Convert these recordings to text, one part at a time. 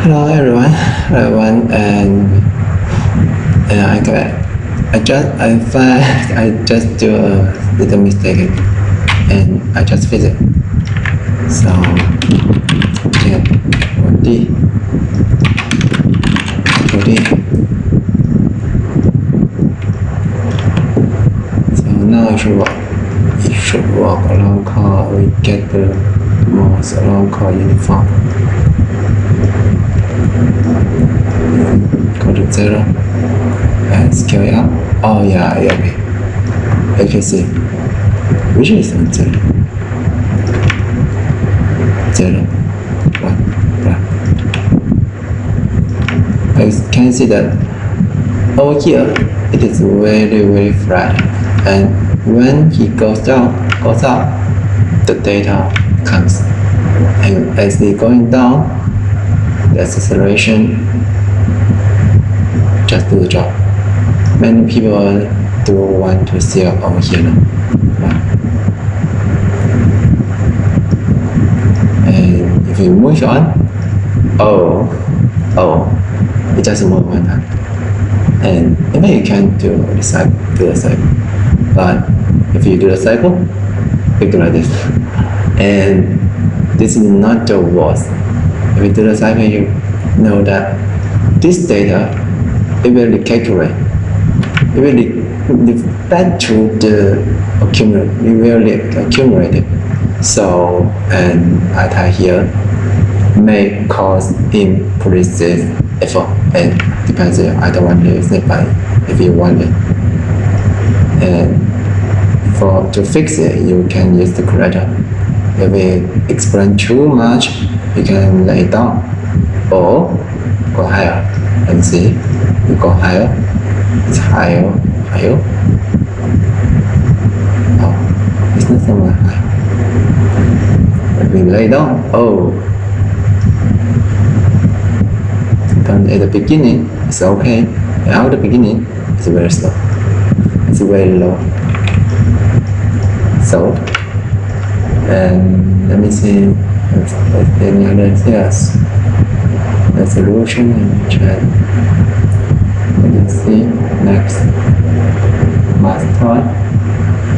Hello everyone, and I just do a little mistake, and I just fix it. So yeah, 40. So now it should work. It should work along core. We get the most along core uniform. Go to 0 and scale it up. Oh yeah, okay. You can see which is on 0. 0, 1, 1. You can see that over here it is very flat, and when he goes up, the data comes, and as they going down, the acceleration just do the job. Many people do want to see over here now. And if you move on, it just move one time. And even you can do the cycle, but if you do the cycle, you do like this. And this is not the worst. If you do the cycle, you know that this data, it will recalculate. It will back to the accumulate. It will accumulate it. So, and I type here, may cause implicit effort, and depends. I don't want to use it, but if you want it, and to fix it, you can use the corrector. If it explain too much, you can lay it down or go higher and see. You go higher, it's higher. Oh, it's not so much higher. If we lay down, then at the beginning it's okay, and at the beginning it's very slow. It's very low. So, and let me see if there's any other things. Resolution and check. Let's see next mask type,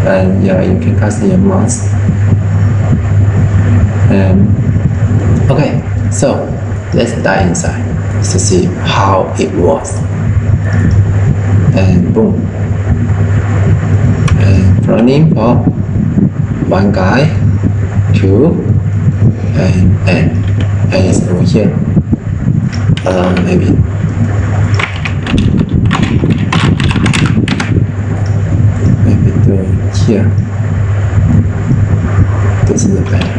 and yeah, you can custom your mask. And okay, so let's dive inside to see how it works. And boom, and from import one guy, 2, and it's over here. Maybe do it here. This is better.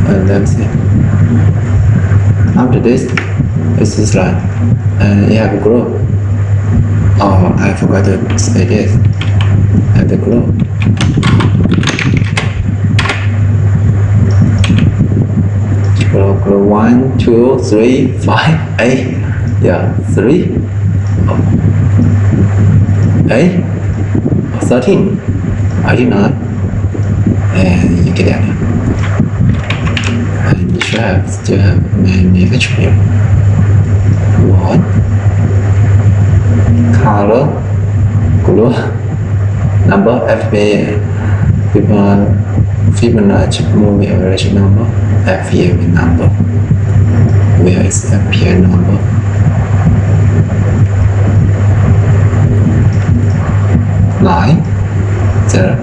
And let's see. After this, it's this line, and you have a glow. Oh, I forgot to say this. Have the glow. Glow 1, 2, 3, 5, 8. Yeah, 3. 8. 13. 89. And you get it. And you should still have many attributes. 1. Color, glow, number, FBA, Fibonacci moving average number, FPM number. Where is FPM number? Line 0,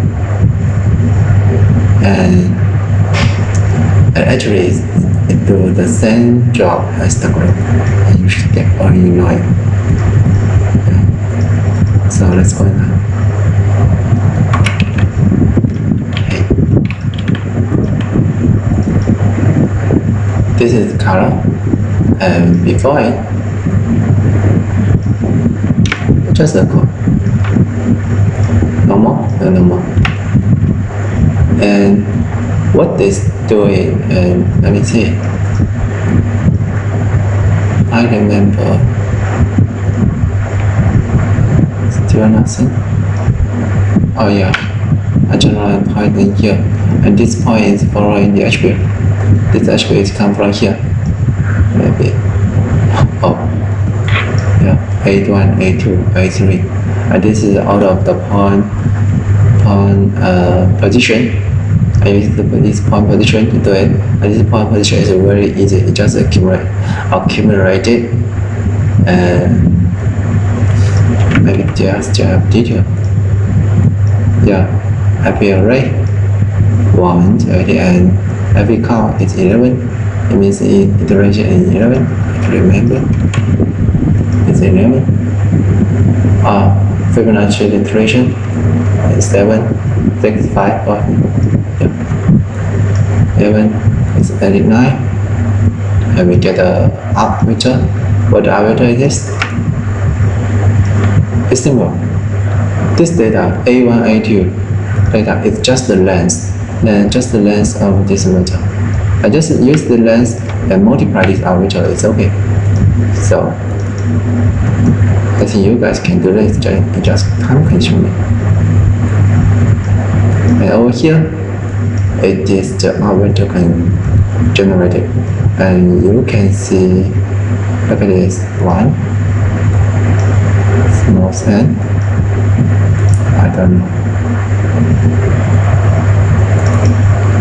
and actually it do the same job as the glow, and you should get all you know it. So let's go now. Okay. This is the color, and before it, just a code. Normal. And what this doing? And let me see. I remember. Do you understand? Oh yeah, a general point in here, and this point is following the HB. This HB is come from here, maybe. Oh, yeah, A1, A2, A3, and this is out of the point position. I use this point position to do it, and this point position is very easy. It just accumulate it, and maybe just have detail. Yeah, happy array 1 to 80, and every count is 11. It means iteration is 11. If you remember, it's 11. Fibonacci iteration is 7, 6, 5, or 11 is 89, and we get a arbitrage. What arbitrage is? It's simple. This data, A1, A2 data, is just the length, just the length of this vector. I just use the length and multiply this arbitrage. It's okay. So I think you guys can do this. It's just time consuming. And over here, it is the arbitrage generated, and you can see. Look at this one. Small n. I don't know.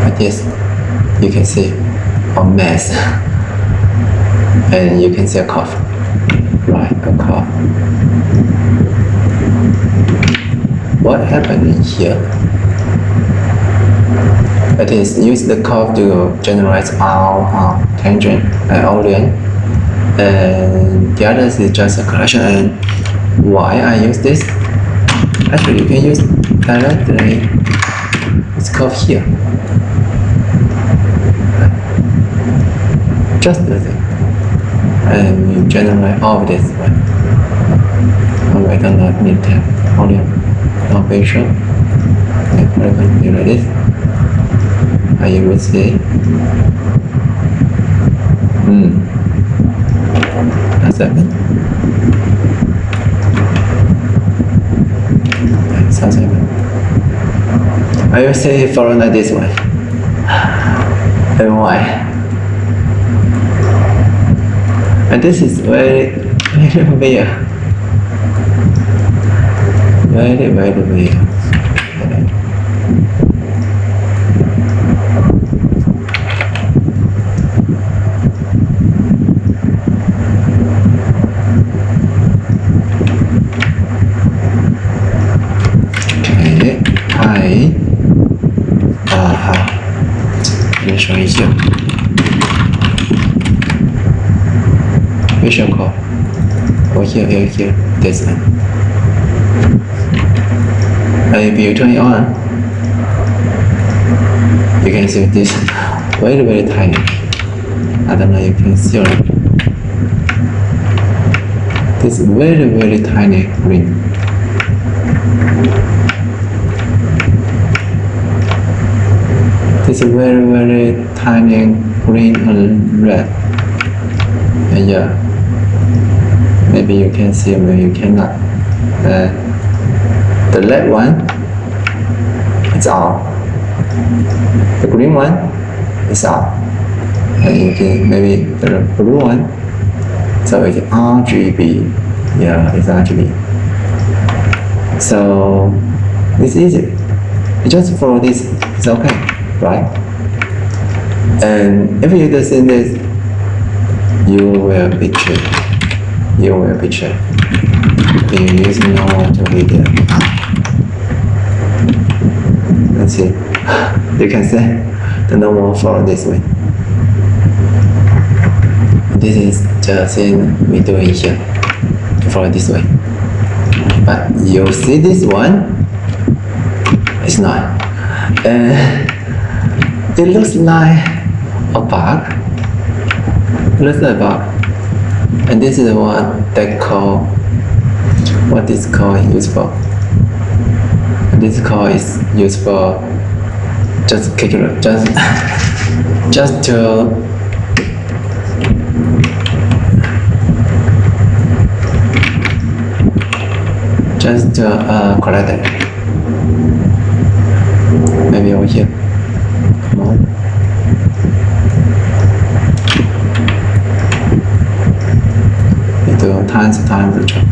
But yes, you can see a mess, and you can see a curve. Right, a curve. What happened in here? It is use the curve to generate our tangent and orient, and the others is just a collection. And why I use this? Actually, you can use directly this curve here. Just do it, and you generate all of this one. Oh, I do not need that orient operation. Okay, for example, like this. And you will see. That's it. Sounds like it. I will say follow like this one. And why? And this is very weird. Very weird. Let me show you here. Visual code. Over here, this one. And if you turn it on, you can see this very tiny. I don't know if you can see it. This very tiny green. This very tiny green and red. And yeah, maybe you can see, maybe you cannot. The red one is out. The green one is out. And you can maybe the blue one. So it's RGB. Yeah, it's RGB. So it's easy. You just follow this. It's okay. Right? And if you do this, you will be checked. If you use normal to video. Let's see. You can see the normal follow this way. This is the thing we do in here. Follow this way. But you see this one? It's not. It looks like a bug. And this is what they call, what this call is used for. And this call is used for just calculate, just just correct it. Maybe over here. Come on. We do times the job.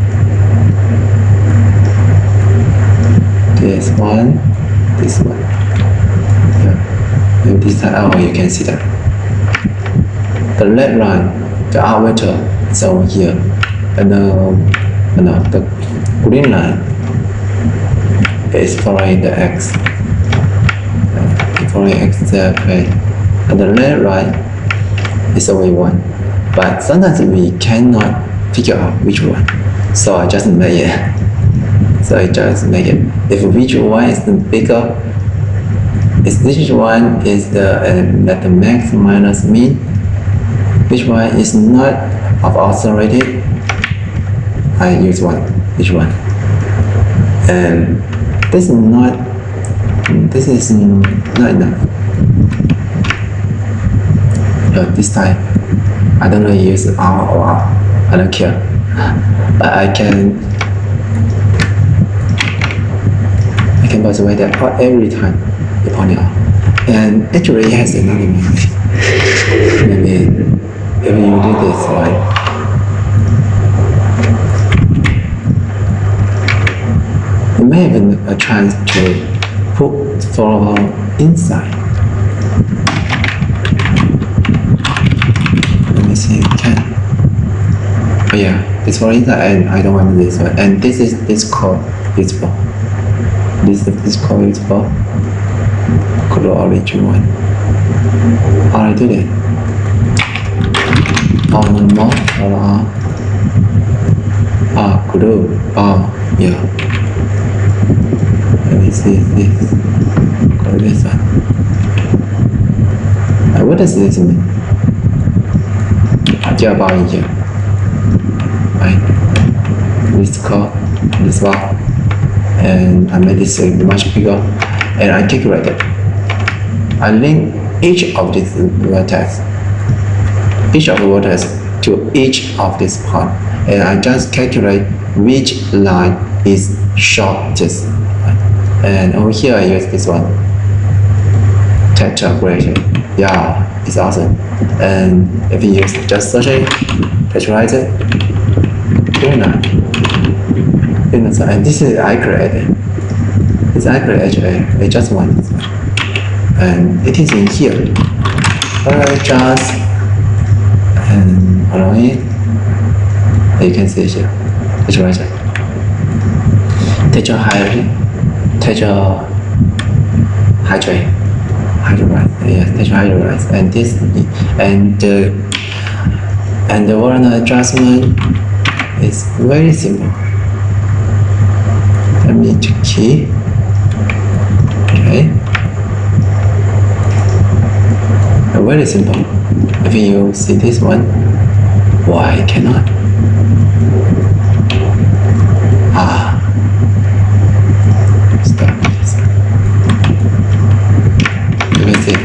This one. Yeah. And this time, oh, you can see that. The red line, the R vector is over here, and the green line is following the X. Following X way, and the red line is only one. But sometimes we cannot figure out which one, so I just make it. If which one is the bigger, if which one is the max minus mean, which one is not of oscillated, I use which one. And this is not enough. This time, I don't know use R or R, I don't care. But I can persuade that every time depending on. And actually it has another one. Maybe if you do this right, you may have a chance to put for inside. Let me see if we can. Oh yeah, it's for inside, and I don't want this one. And this code is for. This code is for color origin one. How I did it? Normal or color. Yeah. Let me see this. Color this one. What does this mean? Yeah, about here. Right. This code, this one. And I made this much bigger, and I calculate it. I link each of these vertex to each of this part, and I just calculate which line is shortest. And over here I use this one, tetragradient. Yeah, it's awesome. And if you use just search it, texturize it, and this is I created. It's I created HDA. I just want this one. And it is in here. Just and along it. You can see here. Tetragradient. Tetrahydride. And this and the Warner adjustment is very simple. Let me check key. Okay. Very simple. If you see this one, why cannot? Stop this. You can see.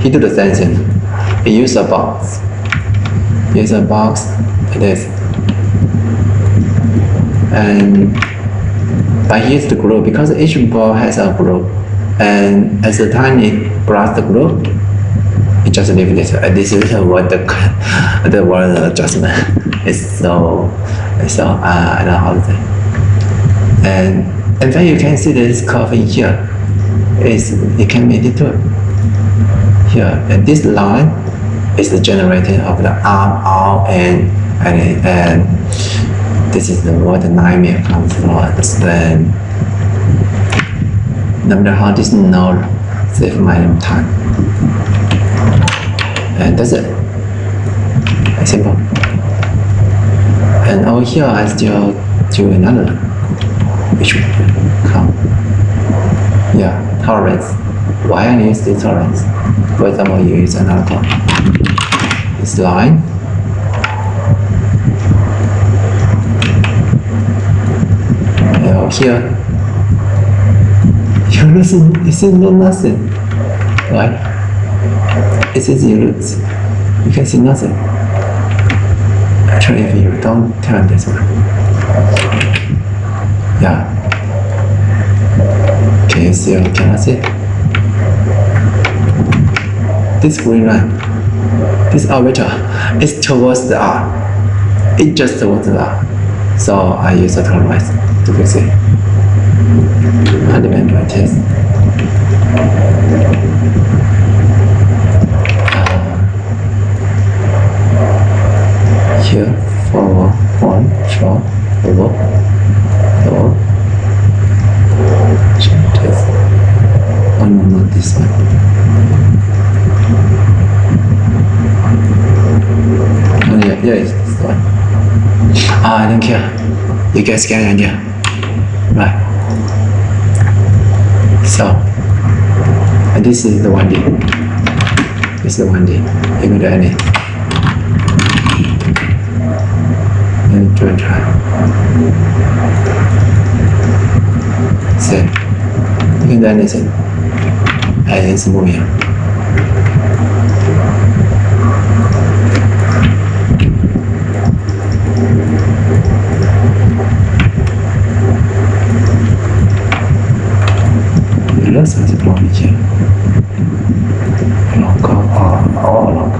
He do the same thing. He use a box. Use a box like this. And but here's the glue, because each ball has a glue, and as the time it grabs the glue, it just leaves this. And this is what the word adjustment is. So I don't know how to say. And then you can see this curve in here. It can be detour here, and this line is the generator of the R and this is what the nightmare comes from. Understand? No matter how this node save my time. And that's it. It's simple. And over here I still do another, which will come. Yeah, tolerance. Why I use this tolerance? For example, you use another code. This line. And over here, you see nothing, right? It's easy to lose. You can see nothing. Actually, if you don't turn this one, Yeah. Can you see or cannot see? This green line, this elevator is towards the R. It's just towards the R. So I use a clockwise to fix it. Fundamental test. Here, forward, 1, short, over, low. Test. Oh no, not this one. Oh yeah, it's this one. I don't care. You guys get an idea. Right. So, and this is the 1D. This is the 1D. You can do any. And try. See, you can do anything. And it's moving. Ça c'est pour compliqué. Alors encore, encore.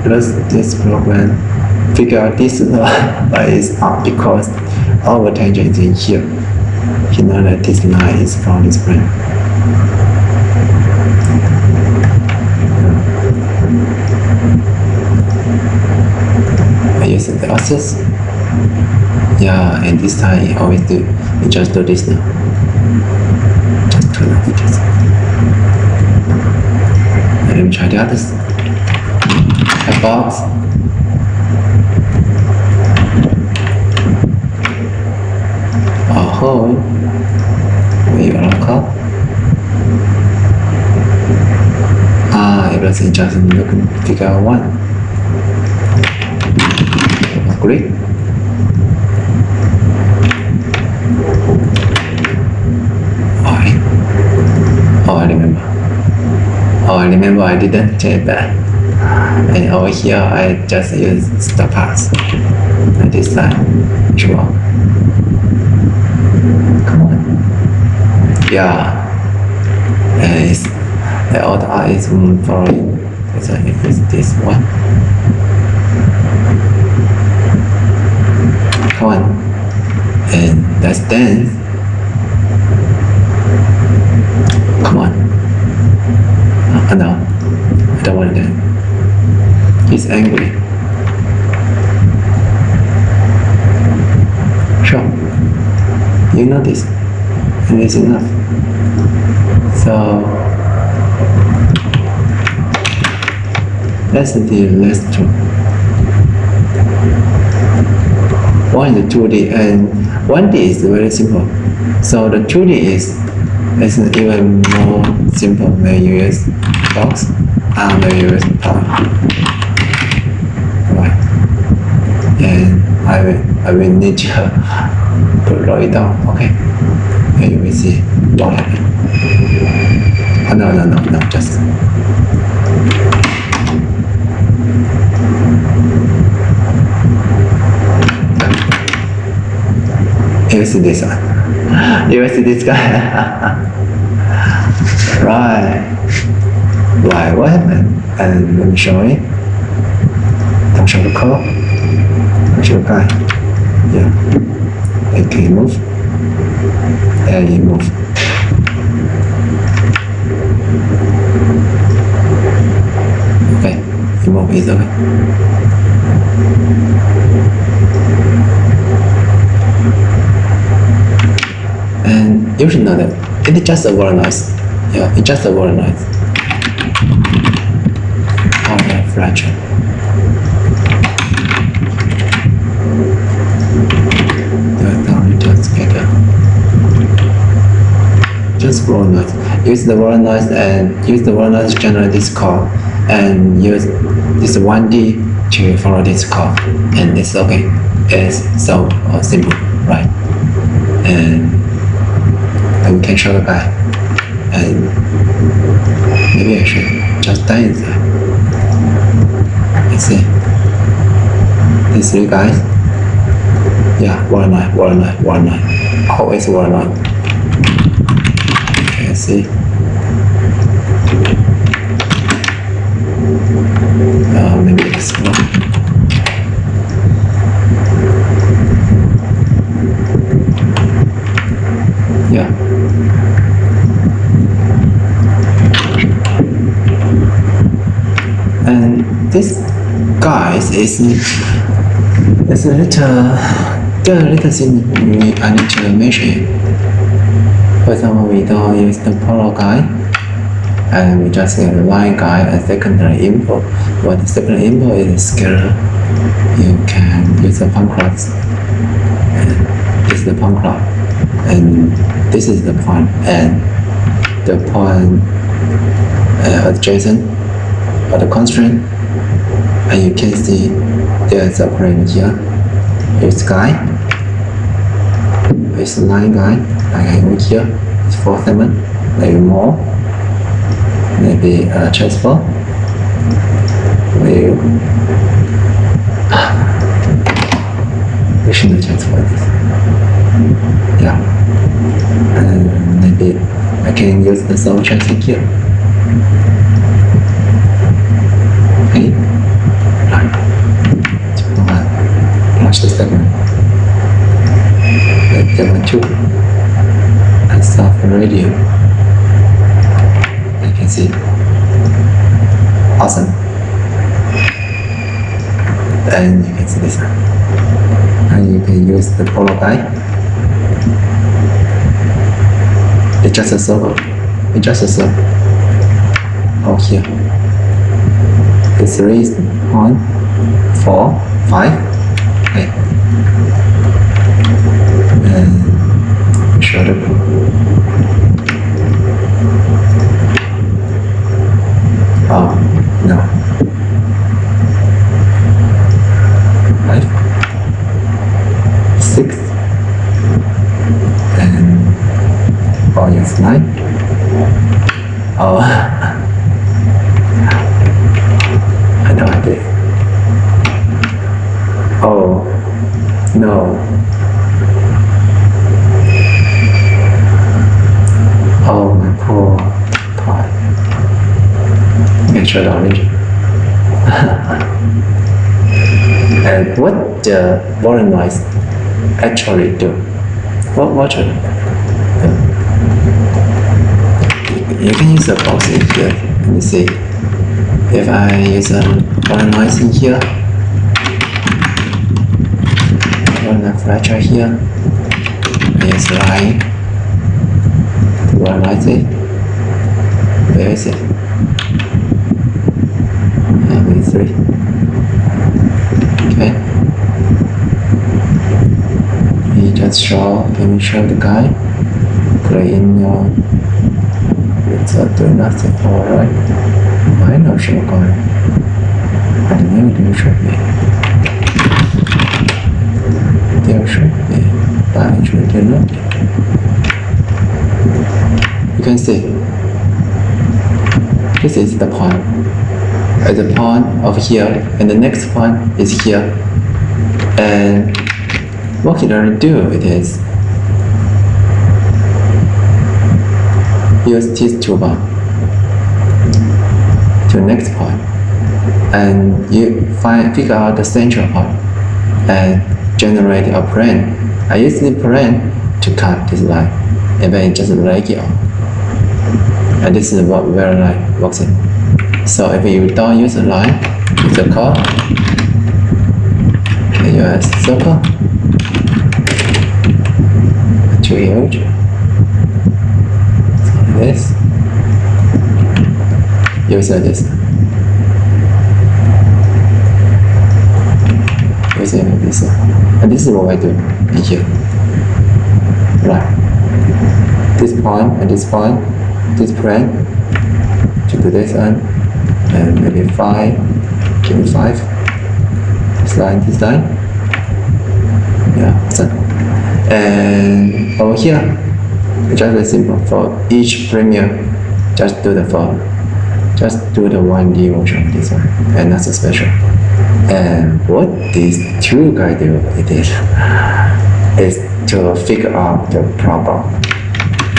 Does this program figure out this line is up because our tangent is in here. You know that this line is from this plane. I use the axis. Yeah, and this time I always do. We just do this now. Just turn off this. And let me try the others. A box. A hole. Where you are up. Everything just looking figure out one. Agree? I remember I didn't change that. And over here I just use the pass. And this side, sure. Come on. Yeah. And it's, the other eye is following. So it's this one. Come on. And that's dance. Come on. No, I don't want that. He's angry. Sure. You know this. And it's enough. So that's the last two. One is the 2D and 1D is very simple. So the 2D is even more simple when you use box and when you use power. Right. And I will need to roll it down. Okay. And you will see what happened. Oh, no, just. You see this one. You see this guy. Right. What happened? And let me show it. I'll show the code. I'll show the guy. Yeah. And can you move? And you move. Okay. You move easily. And you should know that it's just a word noise. Yeah, it's just a word noise. Okay, fracture. Now you just get it. Just word noise. Use the word noise and use the word noise to generate this call, and use this 1D to follow this call, and it's okay. It's so simple, right? And we can show the guy, and maybe I should just die inside. Let's see. these three guys. Yeah, waterline, always waterline. Okay, see. Maybe this one. Yeah. And this guys is a little, there are little things I need to mention. For example, we don't use the polar guy, and we just get a line guy as secondary input. What the secondary input is a scalar. You can use a point cloud, and this is the point cloud, and this is the point, and the point adjacent or the constraint, and you can see there's a parameter here. It's guy, it's line guy, like over here, it's 4-7, maybe more, maybe transfer. We shouldn't transfer this. Yeah, and maybe I can use the zone transfer here. Okay, right. Watch the segment. Segment 2. And start the radio. You can see. Awesome. And you can see this one. And you can use the polar guy. It's just a circle. It's just a circle. Oh, here. It's 3, 1, 4, 5. Okay. And shut up. Oh, no. 5, 6, and oh yes, 9. Oh, I know I did. Oh, no. Oh, my poor pie. Make sure the orange. And what the volume noise actually do? What should you can use a box in here. Let me see. If I use a volume noise in here, run a flash here, I use line to analyze it. Where is it? Maybe 3. Okay. You just let me show the guy. Play in your. It's doing nothing. Alright. Why not show guy? I don't know, there should be. There should be. But actually there not. You can see. This is the point. At the point over here, and the next point is here. And what you learn to do it is use this toolbar to the next point, and you figure out the central point and generate a plane. I use the plane to cut this line, and then just drag it on. And this is what where line works in. So if you don't use a line, use a curve, and you add circle, to huge, like this, use this, using this, and this is what I do in here. Right, this point and this point, this plane, to do this one. And maybe 5, give me 5, this line, yeah, so. And over here, it's just very simple, for each premiere, just do the 1D version of this one, and that's a special. And what these two guys do is to figure out the problem.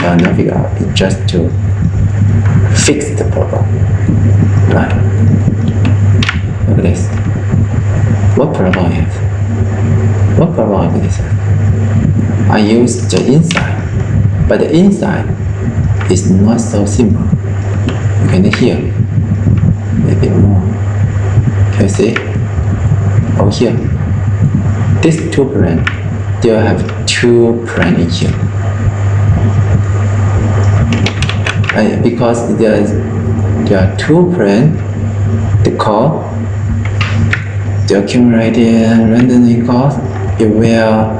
Not figure out, it's just to fix the problem. Right? Look at this. What problem is? What problem is this? I use the inside, but the inside is not so simple. You can hear a bit more. Can you see? Over here, these two planes, they have two planes in here. And because there are two planes, the core, the accumulated randomly cost, it will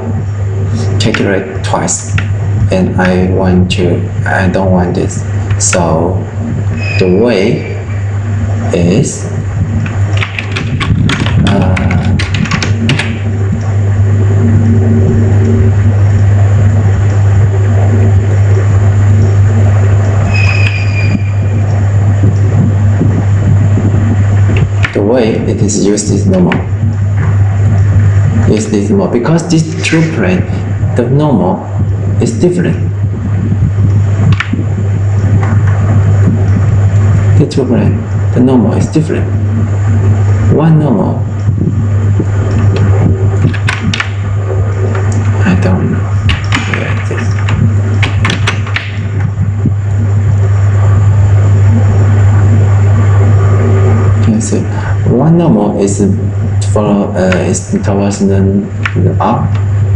calculate twice. And I don't want this. So the way is the way it is used is normal. Is this normal? Because this two plane, the normal is different. The two plane, the normal is different. One normal, I don't know where it is. Can you see? One normal is is towards the up,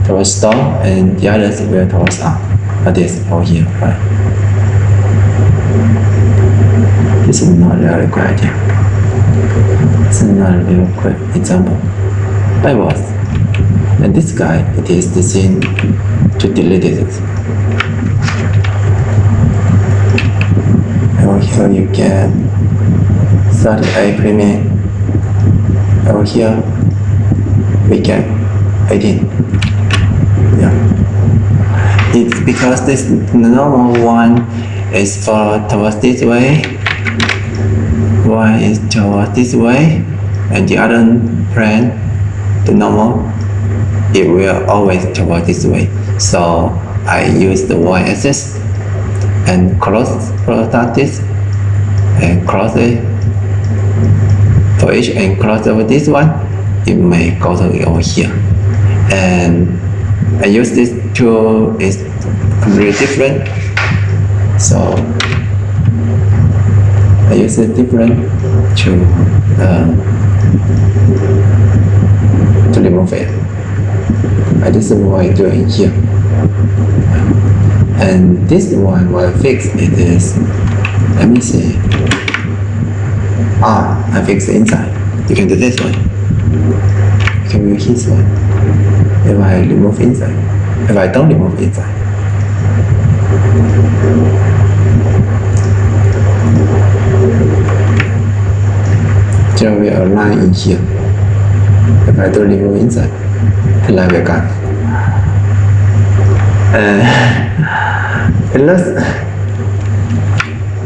towards down, and the others will towards up. Like this over here, right? This is not really good idea. This is not a real quick example. I was. And this guy, it is the thing to delete it. Over here you can 38 premium. Over here we get 18. Yeah. It's because this normal one is towards this way, one is towards this way, and the other plane, the normal, it will always towards this way. So I use the y-axis and cross out this and cross it for each and cross over this one. It may go to over here. And I use this tool is completely different. So I use it different to remove it. And this is what I do in here. And this one will fix it is, let me see. I fix the inside. You can do this one. You can use this one. If I remove inside. If I don't remove inside. There will be a line in here. If I don't remove inside, the line will come. It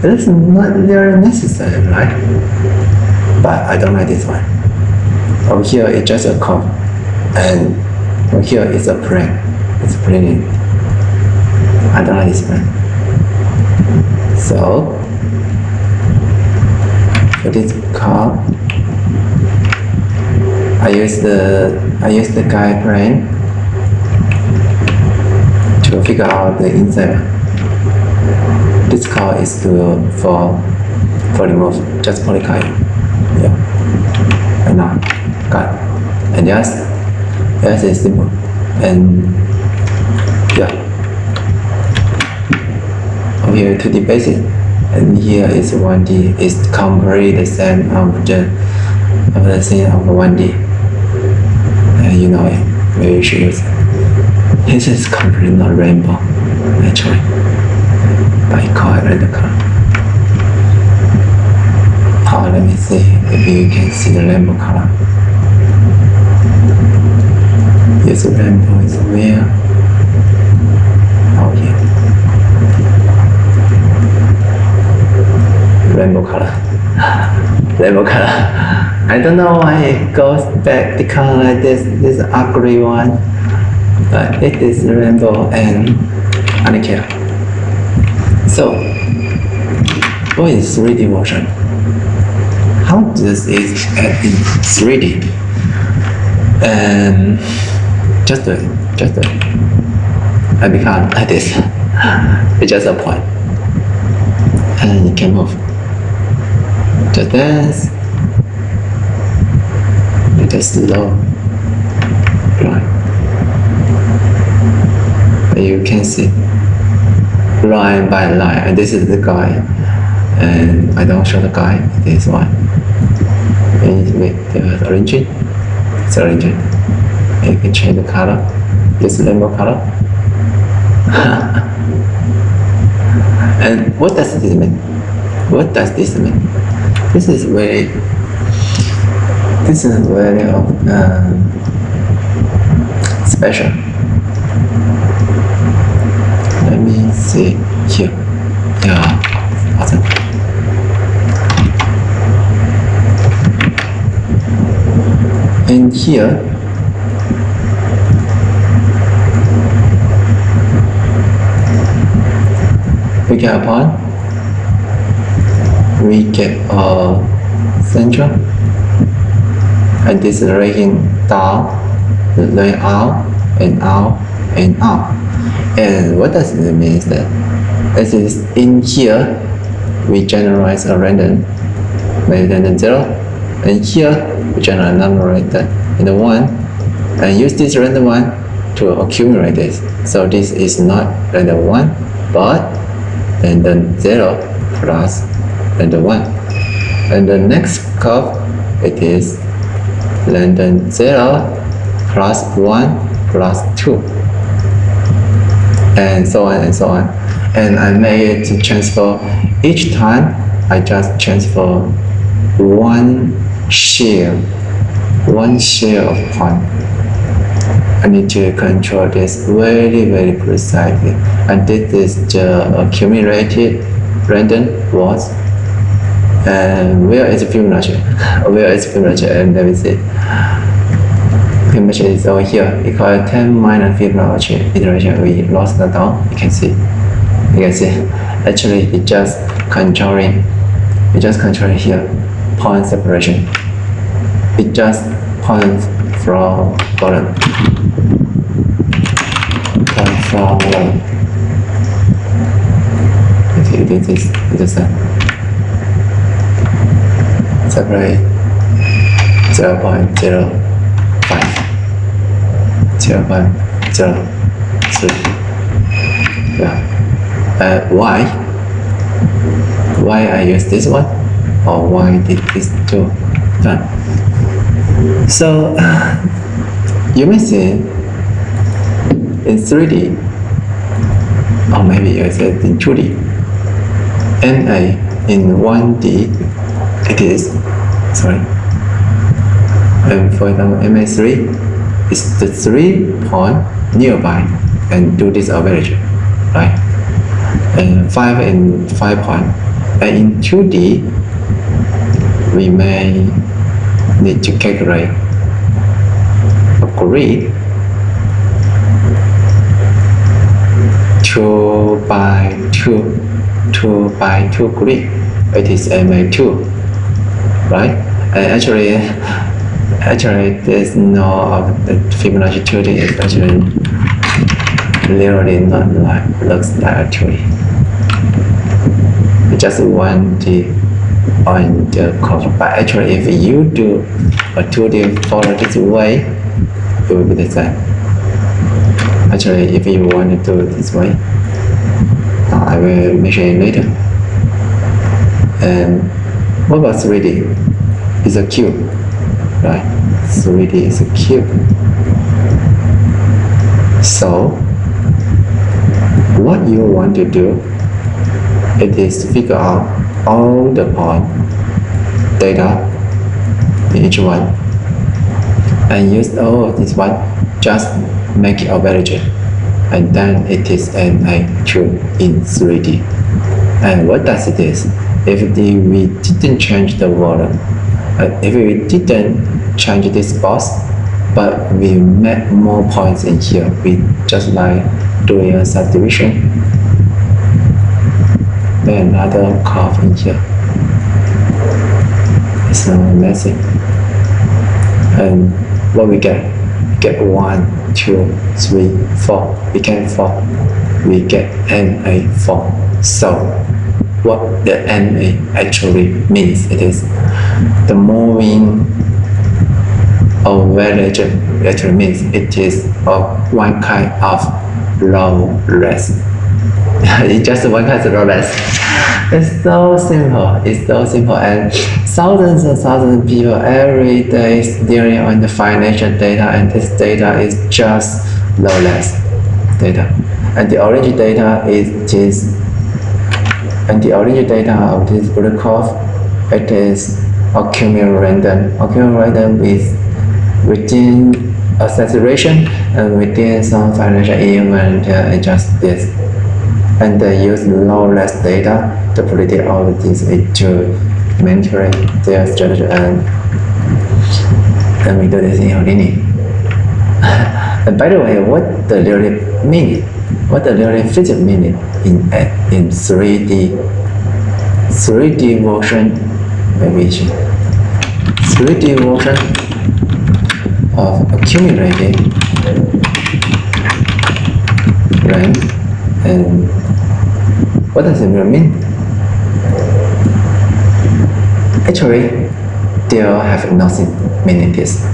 looks not very necessary, right? But I don't like this one. Over here it's just a curve, and over here it's a plane. It's planing. I don't like this one. So for this curve, I use the guide plane to figure out the inside. This curve is for remove, just polycard. Yeah. And now, got it. And yes, it's simple. And yeah. Over here 2D basic, and here is 1D. It's completely the same of the thing of 1D. And you know it. Maybe you should use it. This is completely not rainbow, actually. But I call it random color. Oh, let me see if you can see the rainbow color. Yes, the rainbow is where? Oh, here. Rainbow color. Rainbow color. I I don't know why it goes back become like this ugly one, but it is rainbow and I don't care. So, what is 3D motion? How does it add in 3D? And just do it. I become like this. It's just a point. And you can move. Just dance. Just slow. Right. You can see line by line, and this is the guy. And I don't show the guy, this one. And wait, the origin. It's origin. And you can change the color. This rainbow color. And what does this mean? What does this mean? This is very special. Let me see here. Yeah, awesome. And here, we get a point. We get a central, and this is raking down, laying out, and out, and out. And what does it mean is that this is in here, we generate a random 0, and here we generate a numerator in the 1, and use this random 1 to accumulate this. So this is not random 1, but random 0 plus random 1. And the next curve, it is random 0 plus 1 plus 2. And so on and so on. And I made it to transfer each time. I just transfer one share of point. I need to control this very precisely. And this is the accumulated random words. And where is Fibonacci? And let me see. Fibonacci is over here. Because 10 minus Fibonacci iteration, we lost the down. You can see. Actually, it just controlling here point separation. It just points from bottom. From bottom. Okay, this is separate 0.05, 0.03. Yeah. Why I use this one, or why did this two done? So you may see in 3D, or maybe I said in 2D, NA in 1D, it is, and for example, MA3 is the 3 point nearby and do this average, right? And 5 and 5 point. And in 2D, we may need to calculate a grid 2 by 2 grid. It is MA2, right? And actually there's no the Fibonacci 2D is actually literally not like looks like a 2D. It's just 1D on the curve. But actually if you do a 2D follow this way, it will be the same. Actually if you want to do it this way, I will mention it later. And what about 3D? It's a cube, right? 3D is a cube. So what you want to do, it is to figure out all the point data in each one and use all of this one, just make it average, and then it is NA2 in 3D. And what does it is? If we didn't change the volume, If we didn't change this box, but we make more points in here, we just like doing a subdivision, make another curve in here. It's amazing. And what we get? We get 1, 2, 3, 4. We get 4. We get NA4. So what the NA actually means, it is the moving average actually means it is one kind of low rest. It's just one kind of low rest. It's so simple. It's so simple, and thousands and thousands of people every day dealing on the financial data, and this data is just low rest data. And the orange data is this. And the orange data of this blue curve, it is Acuumulate random. Acuumulate random is within a saturation and within some financial event, adjust this. And they use low rest data to predict all of this to maintain their strategy, and we do this in Houdini. And by the way, what the really mean? What the really physics mean in 3D version, maybe 3D version of accumulating rank. And what does it really mean? Actually, they have nothing meaning this.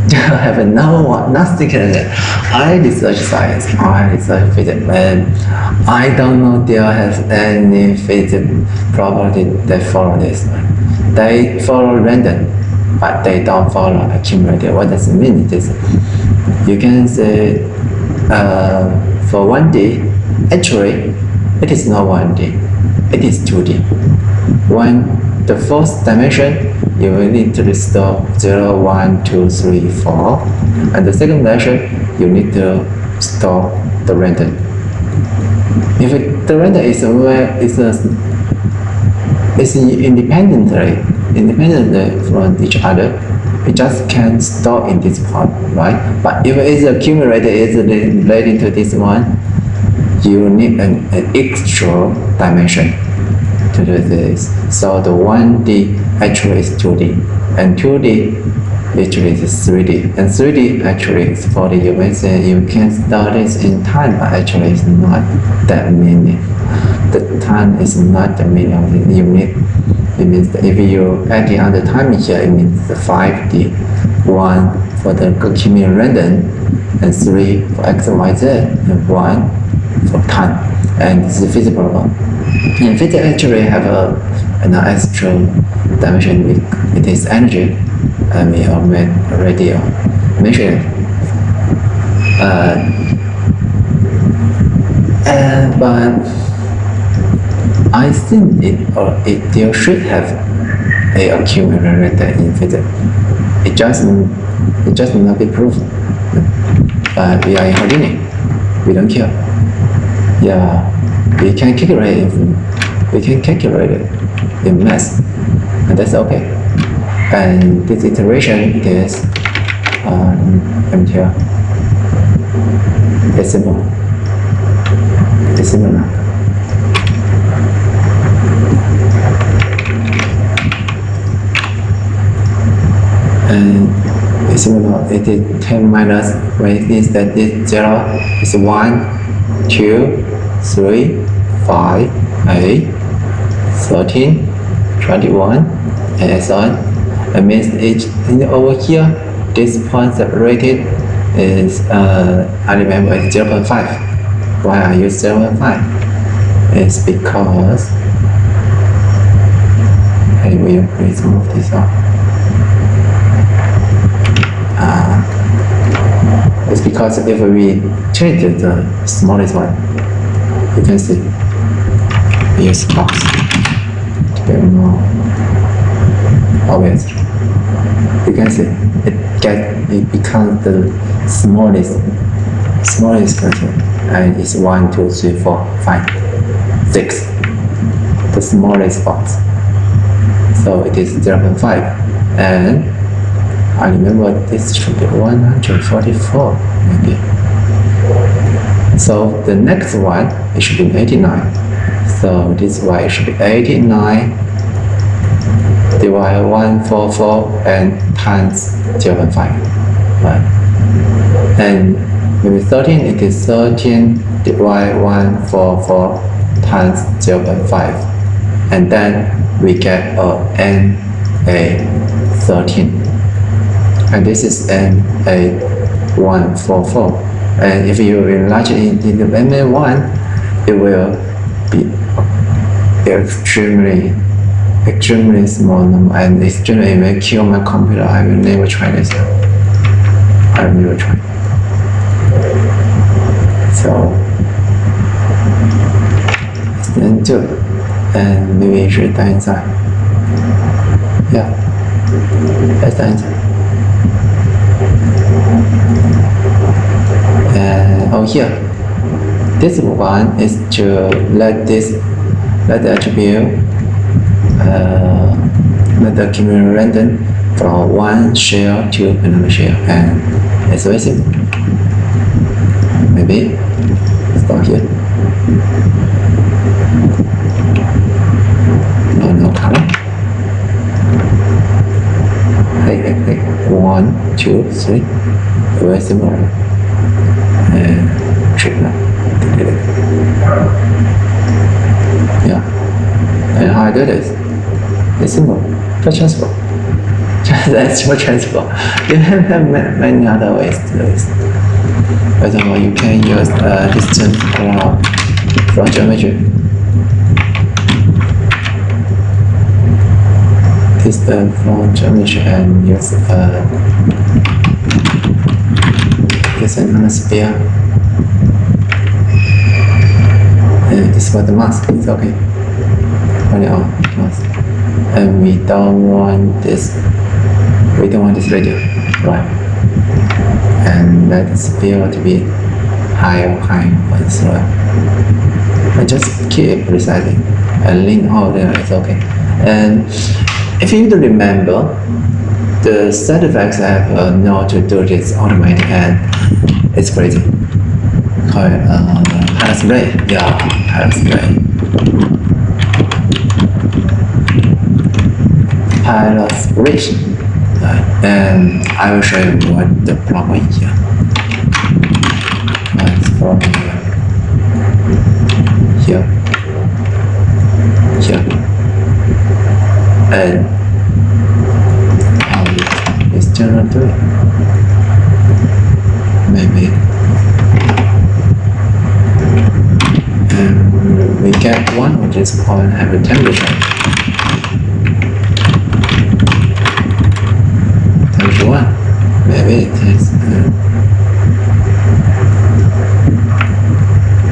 They have nothing in it. I research science, I research physics, and I don't know there has any physics property that follow this. They follow random, but they don't follow accumulated. What does it mean? This you can say for 1D, actually it is not 1D, it is 2D. The first dimension, you will need to restore 0, 1, 2, 3, 4. And the second dimension, you need to store the random. If the random is independently from each other, we just can store in this point, right? But if it is accumulated, it's related to this one, you need an extra dimension to do this. So the 1D actually is 2D, and 2D actually is 3D, and 3D actually is 4D. You may say you can store this in time, but actually it's not that meaning. The time is not the meaning of the unit. It means that if you add the other time here, it means the 5D, 1 for the accumulated random, and 3 for x, y, z, and 1 for time. And this is feasible. And physics actually have an extra dimension. It is energy, and we already mentioned it. But I think there should have a accumulator in physics. It just may not be proven. But we are in Houdini. We don't care. Yeah, we can calculate it in math, and that's okay. And this iteration is until decimal. And decimal, it is 10 minus, when it means that this 0 is 1, 2, 3, 5, 8, 13, 21, and so on. It means over here, this point separated is, I remember it's 0.5. Why I use 0.5? It's because, hey, will you please move this off? It's because if we change the smallest one, you can see, we use box to get more obvious. You can see it becomes the smallest control, and it's 1, 2, 3, 4, 5, 6, the smallest box. So it is 0.5, and I remember this should be 144 maybe. So the next one, it should be 89. So this is why it should be 89 divide 144 and times 0.5, right? And maybe 13, it is 13 divide 144 times 0.5, and then we get a NA13, and this is NA144. And if you enlarge it into NA1, it will be extremely small number, and extremely it may kill my computer. I will never try this. I will never try. So it's then 2, and maybe you should die inside. Yeah, let's die inside. And here, this one is to let the attribute let the accumulate random from one share to another share, and it's very simple. Maybe start here. No color. Hey. 1, 2, 3. Very simple. And trigger. Yeah. And how I do this? It's simple. Just transfer. That's for transfer. You have many other ways to do this. For example, you can use distance from geometry. Distance from geometry and use another sphere. And this was the mask. It's okay. Only on mask. And we don't want this. We don't want this radius, right? And let the sphere to be higher as well. And just keep resizing and lean all there. It's okay. And if you remember, the side effects have know to do this automatic, and it's crazy. Highlight spray, yeah, highlight spray. Highlight spray. And I will show you what the problem is here. It's from here, and how it's still not doing. Maybe, and we get one which is called have a temperature. One. Maybe it is.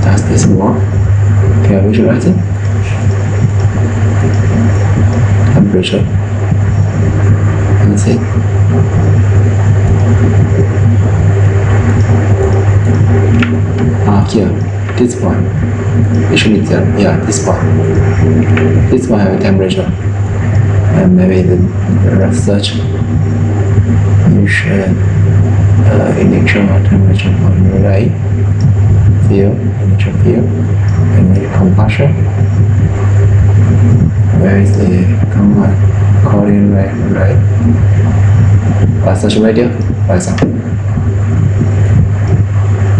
Does this work? Can I visualize it? Temperature. Let's see. Here, this one. It should be there. Yeah, this one. This one have a temperature. And maybe the research. You should initial temperature on the right field, initial field, and the combustion. Where is the command calling right? Such radio, for example.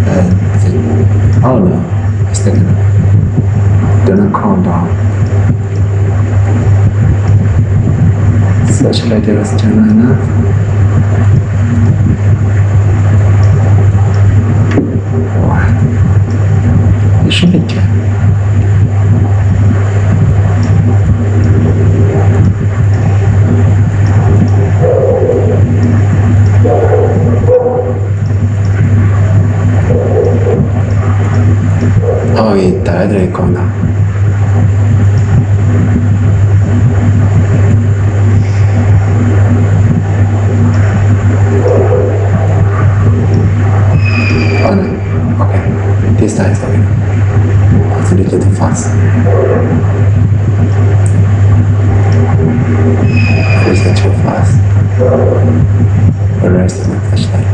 And oh no, it's taken up. Do not calm down. Such radio is still not enough. It should be good. Oh, it directly gone down. Oh no, okay. This time it's okay. It's a little too fast. It's too fast. Where is the flashlight?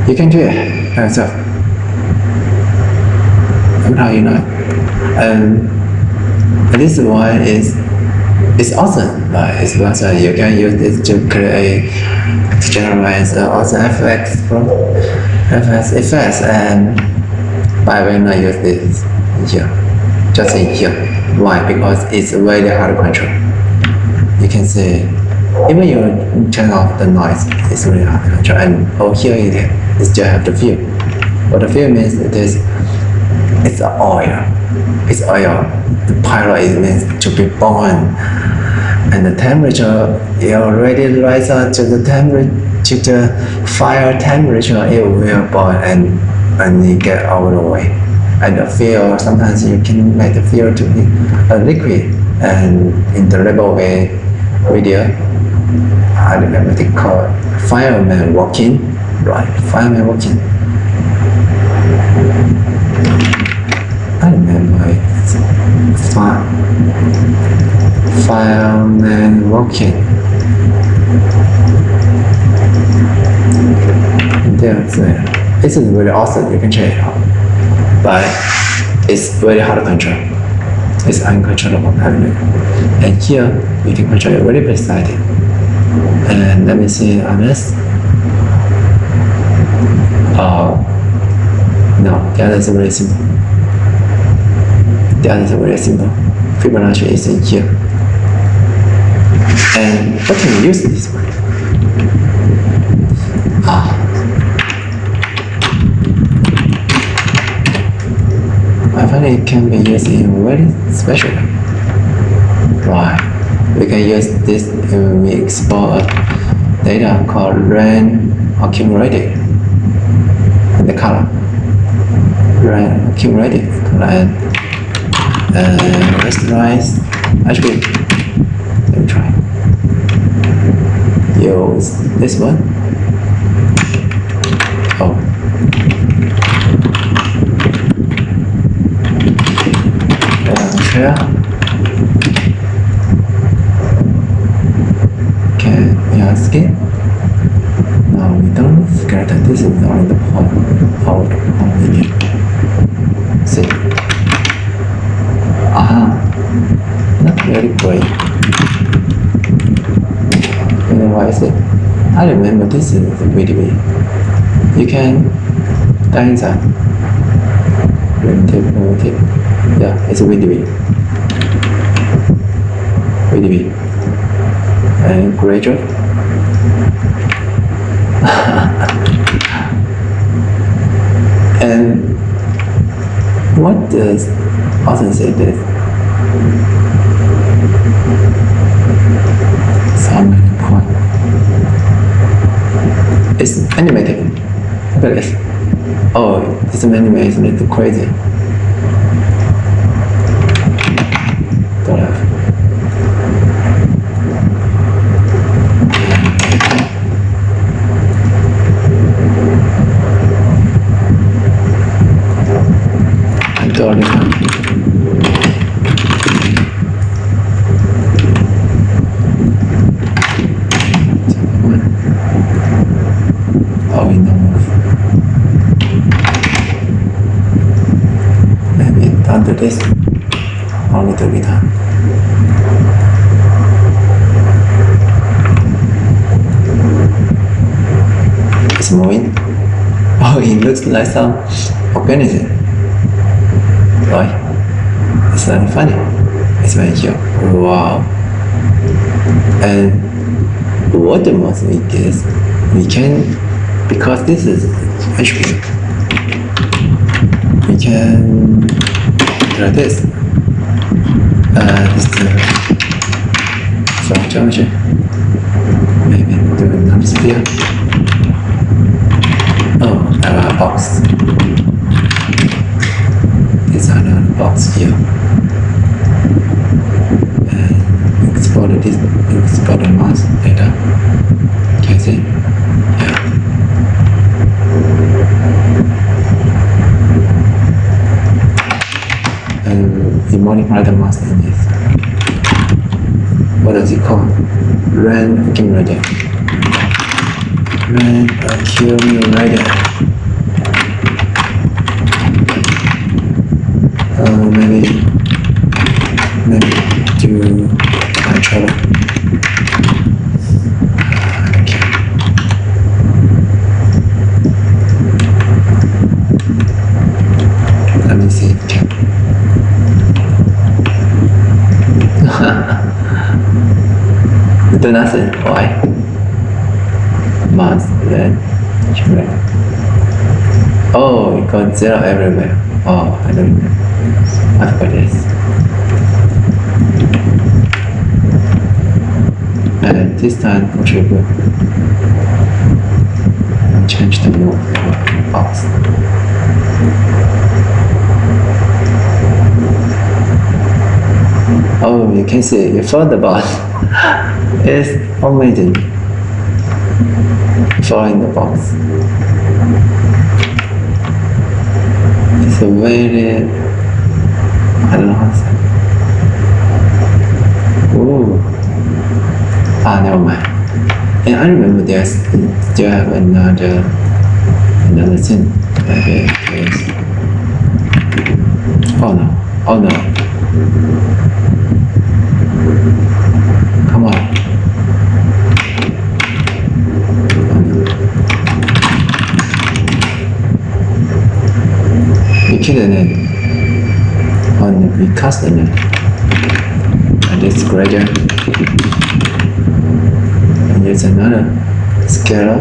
You can do it by yourself. I'm how you know. And this one it's awesome, but it's also you can use this to create, to generate awesome effects, and but I will not use this here, just in here. Why? Because it's very hard to control. You can see, even you turn off the noise, it's really hard to control. And here it still have the feel. What the feel means it's oil. It's oil. The pyroid means to be born. And the temperature, it already rises to the fire temperature, it will boil and you get out of the way. And the fuel, sometimes you can make the fuel to be a liquid. And in the Rebelway video, I remember they call it fireman walking, right? Fireman walking. I remember it's fireman walking. This is really awesome. You can check it out, but it's very hard to control. It's uncontrollable. And here you can control it very precisely. And let me see on this. No, the other is very simple. The other is very simple. Fibonacci is in here. And what can we use this one? I find it can be used in very special way. Right. We can use this when we export data called rain accumulated in the color. Rain accumulated and rasterize. Actually, let me try. Use this one. Oh. Share. Can we ask it? No, we don't forget that this is only the point linear. See? Not very great. You know why is it? I remember this is the video. You can dial inside. Primitive. Yeah, it's a video. And gradual. And what does author say this? Some point. It's animated. Look at this. Oh, this animation is crazy. Don't have. Oh, in the move. Maybe under this, only to be done. It's moving. Oh, it looks like some organism. Right? It's not funny. It's very cute. Wow. And what the most we get is we can, because this is HP, we can try this. This is from geometry. Maybe do another sphere. Oh, I have a box. It's another box here. And export the mass data. Can you see? Yeah. multiply the mass in this. What does it call? Rand accumulator. Rand accumulator. Maybe do controller. Okay. Let me see. Okay. Do nothing. Why? Mass then accumulate. Oh, it got 0 everywhere. Oh, I don't know. I forgot this. And this time contribute and change the move box. Oh, you can see you found the box. It's amazing. Found the box. It's a very, I don't know how to say. Ooh. Ah, never mind. And I remember there's still have another thing. Maybe it's, oh no. Oh no. Come on. Oh no. You kidding it? On we custom it. And it's gradient. And here's another scalar.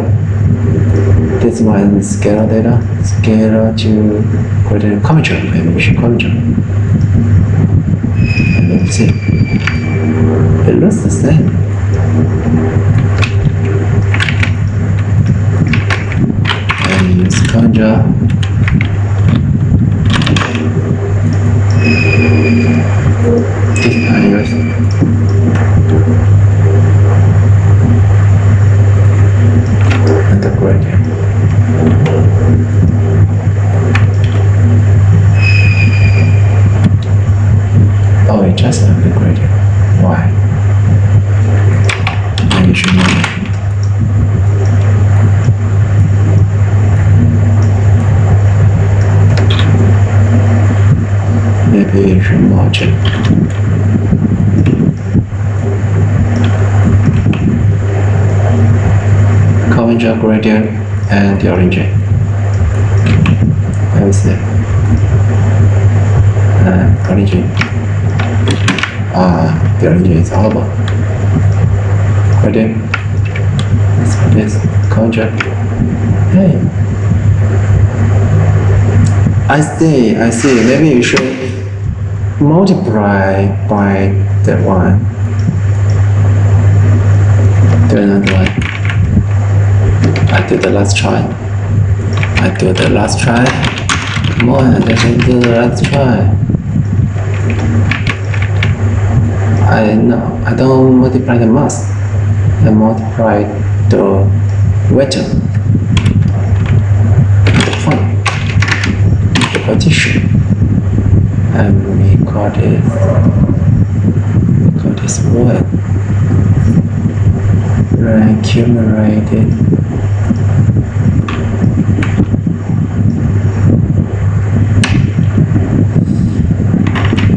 This one is scalar data. Scalar to gradient curvature. Maybe we should curvature. And let's see. It looks the same. And use conjure. This I use and the gradient. Oh, it just have the gradient. Why? Maybe you should know it. Maybe you should merge it. Curvature gradient and the origin. Let me see. Origin. The origin is all about gradient. This curvature. Hey. I see. Maybe you should multiply by that one. Do another one. I do the last try. More and then do the last try. I don't multiply the mass. I multiply the vector. The point. The partition. And we call this word accumulated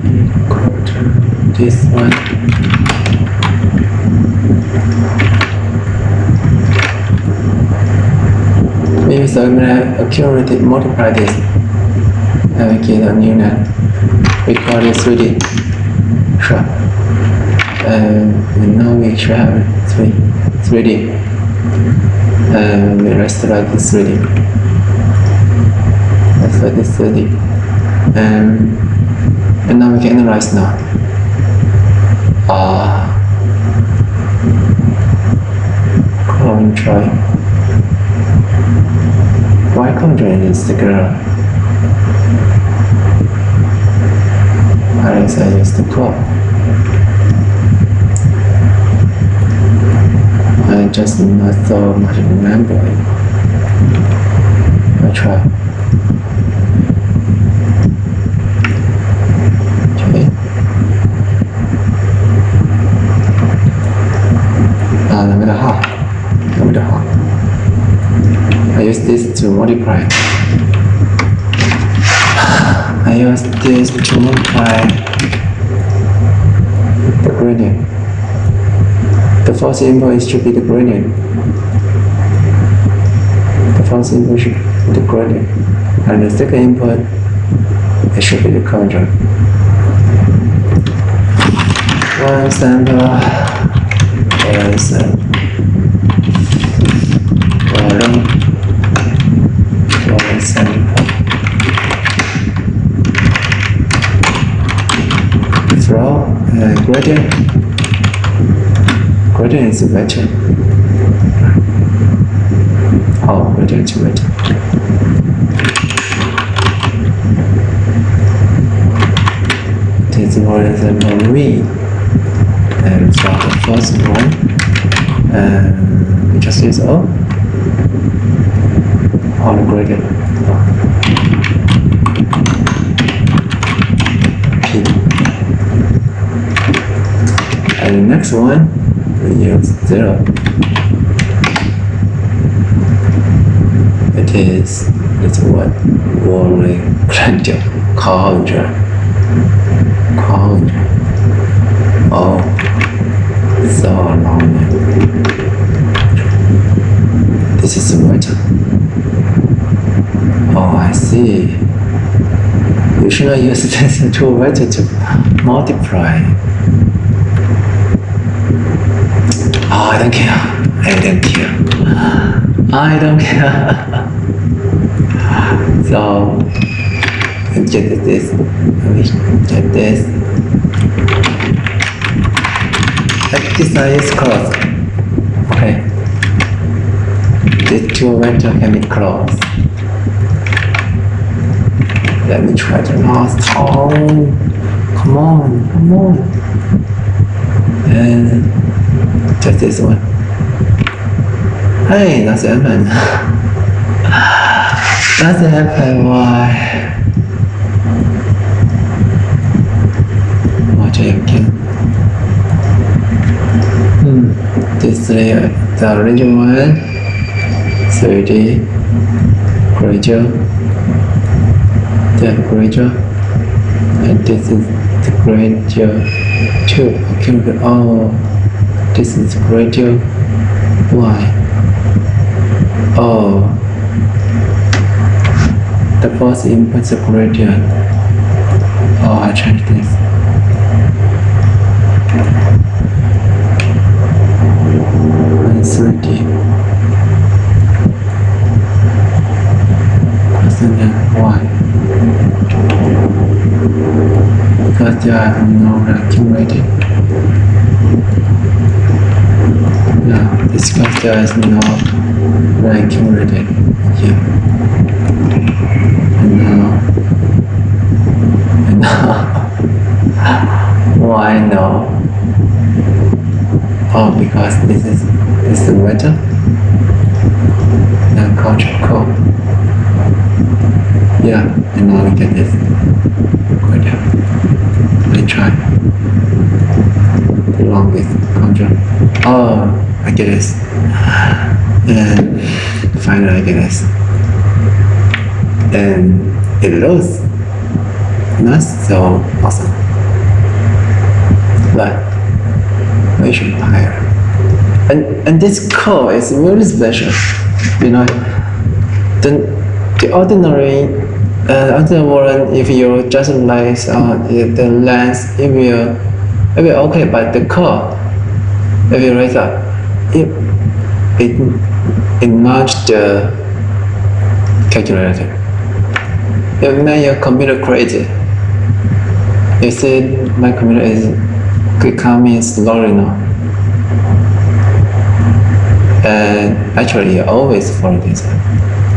equal to this one. Maybe so I'm gonna accumulate multiply this and we get a new net. We call it 3D. Sure. And now we should have 3D. And we rest like this 3D. That's like this 3D. And now we can analyze now. Control. Why control is the girl? I use the code. I just not so much remember it. I try. Okay. this to multiply the gradient. The first input should be the gradient. The first input should be the gradient. And the second input, it should be the curvature. One sample, one sample, one sample. Flow and gradient. Gradient is better. Oh, gradient is better. It is more than V. And for the first one, we just use O on the gradient. P. And the next one, we use 0. It's what? Warmly gradient. Conjure. Oh, so long. This is water. Oh, I see. You should not use this to water to multiply. Oh, I don't care. So, get this. Get this. This side is closed. Okay. These two vectors can be closed. Let me try the last. Oh, come on. And just this one. Hey, nothing happened. Nothing happened. Why? Watch it again. This layer, the original one, 3D, gradual, the gradual, and this is the gradual 2. Okay, oh, this is gradual. Why? Oh, the first input is a gradient. Oh, I changed this. And 3D. Why? Because they are not accumulated. Yeah, it's because there is no accumulated here. And now, why no? Oh, because this is wetter. Now cold. Yeah, and now look at this. Go down. I try. The longest conjure. Oh, I get this. And finally I get this. And it looks not so awesome. But we should higher. And this curve is very special. You know, the ordinary one, if you just like the length, it will okay, but the curve, if you raise up, it enlarge the calculator. It made your computer crazy. You see, my computer is becoming slowly now. And actually, I always follow this.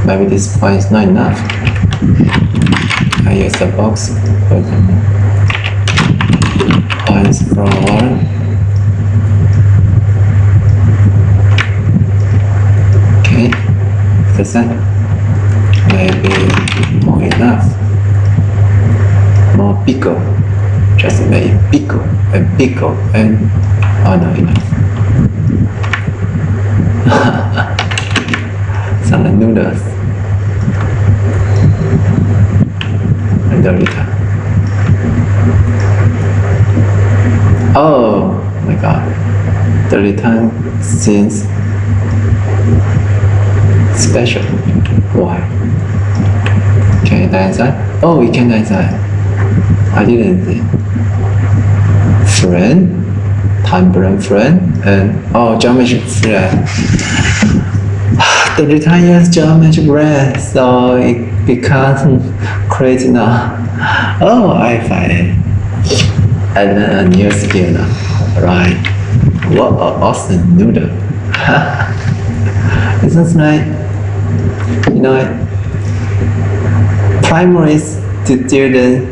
Maybe this point is not enough. I use the box, for example. Points from 1. Okay, percent. Maybe more enough. More bigger. Just maybe bigger, and oh no, enough. Some noodles. And the return. Oh my god, the return seems special. Why? Can you die inside? Oh, we can die inside. I didn't think. Friend, temporary friend, and oh, geometric friend. The return is geometric friend, so it becomes crazy now. Oh, I find it. And then a new skill now. Right. What an awesome noodle. It sounds like, you know, primary student,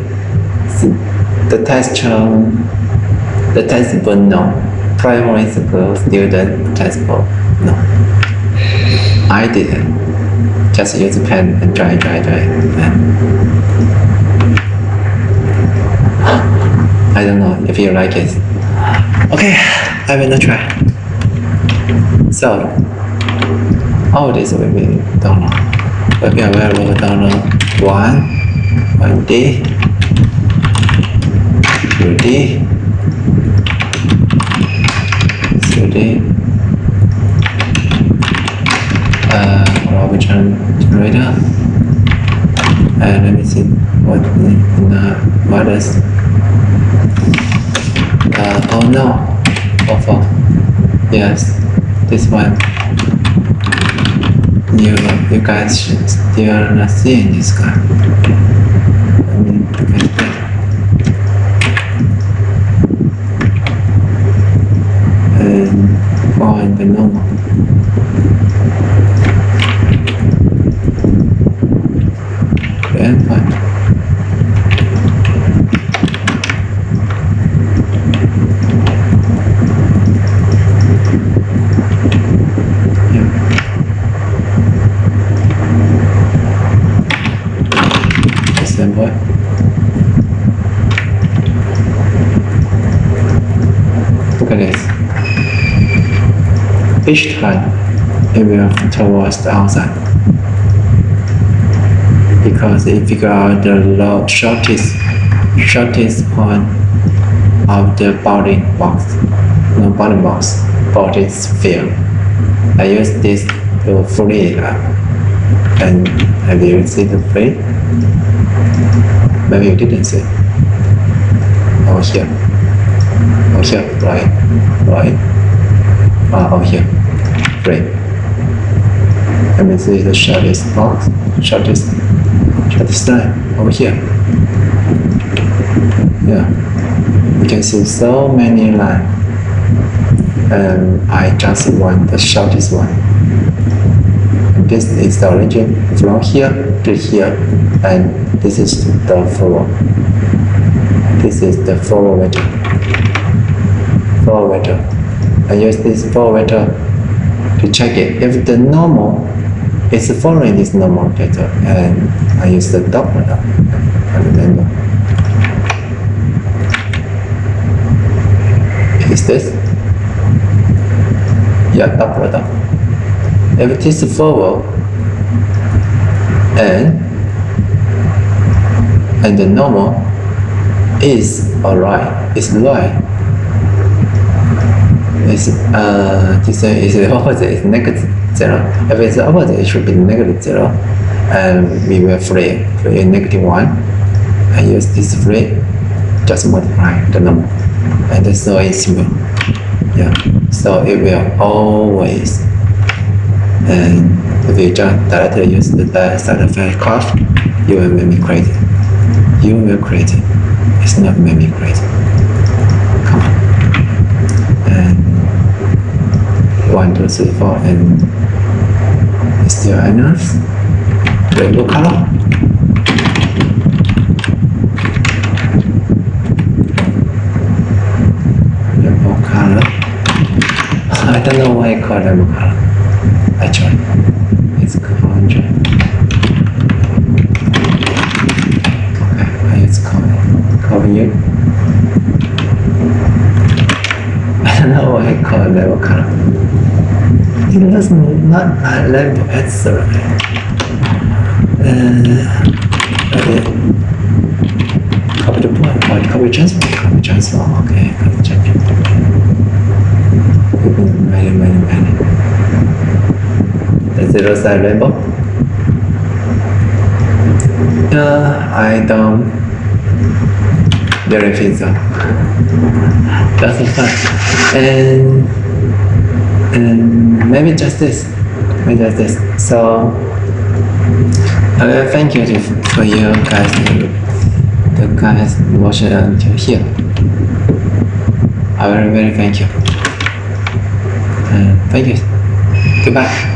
the textbook, no. Primary school student textbook, no. I didn't. Just use a pen and try. And I don't know if you like it. Okay, I will not try. So, all this will be download. Okay, we will download 1D, 2D, 3D, Robinson generator. And let me see what is. Oh no, oh, yes, this one. You guys should still not see this guy. I mean, look at that. And find the normal. And fine. Boy. Look at this. Each time it will towards the outside because it figure out the shortest point of the bounding box. No bounding box, bounding sphere. I use this to free it up, and have you seen the free? Maybe you didn't see. Over here, right. Over here, free. Let me see the shortest box, shortest line over here. Yeah, you can see so many lines, and I just want the shortest one. And this is the origin from here to here, and this is the forward. This is the forward vector. I use this forward vector to check it. If the normal is following this normal vector, and I use the dot product. Remember. Is this? Yeah, dot product. If it is forward and the normal is alright, it's right. This is opposite, it's negative 0. If it's opposite, it should be negative 0. And we will free negative 1. I use this free, just multiply the number. And so it's simple. Yeah. So it will always. And if you just directly use the side effect cost, you will make me crazy. You will crazy. It's not make me crazy. Come on. And 1, 2, 3, 4, and it's still enough. Rainbow color. Rainbow color. I don't know why I call rainbow color. Actually, it's conjure. Okay, it's cover you. I don't know why I call it level color. It does not like level answer. Copy the point, copy transfer, copy. transform. Okay, let's check it. Many. The zero side rainbow. I don't really think so. That's fine. And maybe just this. So thank you for you guys, the guys watching until here. I very thank you. Thank you. Goodbye.